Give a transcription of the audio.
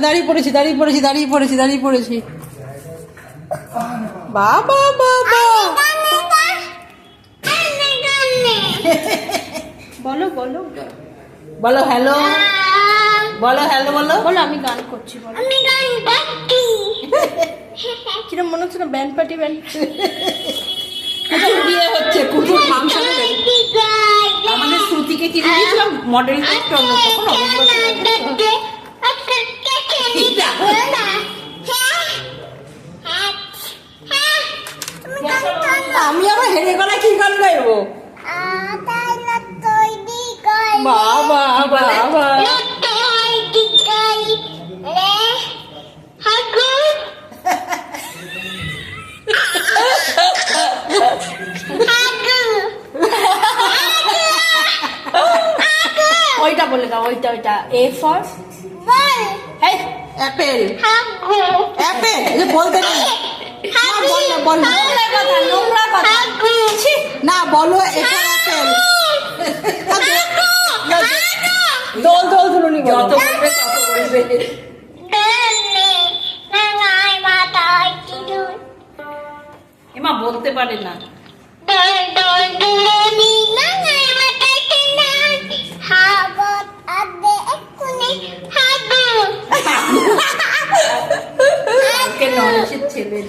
দাঁড়িয়ে পড়েছি দাঁড়িয়ে পড়েছি দাঁড়িয়ে পড়েছি দাঁড়িয়ে পড়েছি। বাবা বাবা বলো বলো বলো হ্যালো, বলো হ্যালো, বলো বলো আমি গান করছি বলো। কিরম মনে হচ্ছে না ব্যান্ড পার্টি ব্যান্ড কুকুর বিয়ে হচ্ছে, কুকুর ফাংশন। আমাদের শ্রুতিকে কিনে দিয়েছিলাম মডেল করতে, অন্য তখন অনেক বছর আগে। আমি আবার হেরে গলায় কি গান গাইবো? বাবা বাবা ওইটা বলে দাও, ওইটা ওইটা এ ফর অ্যাপেল। অ্যাপেল বলতে নেই, বললে বললে কথা নোংরা কথা না, বলো এটা অ্যাপেল। দোল দোল ধরুনি, যত বলবে তত বলবে। এমা বলতে পারে না। ছেলে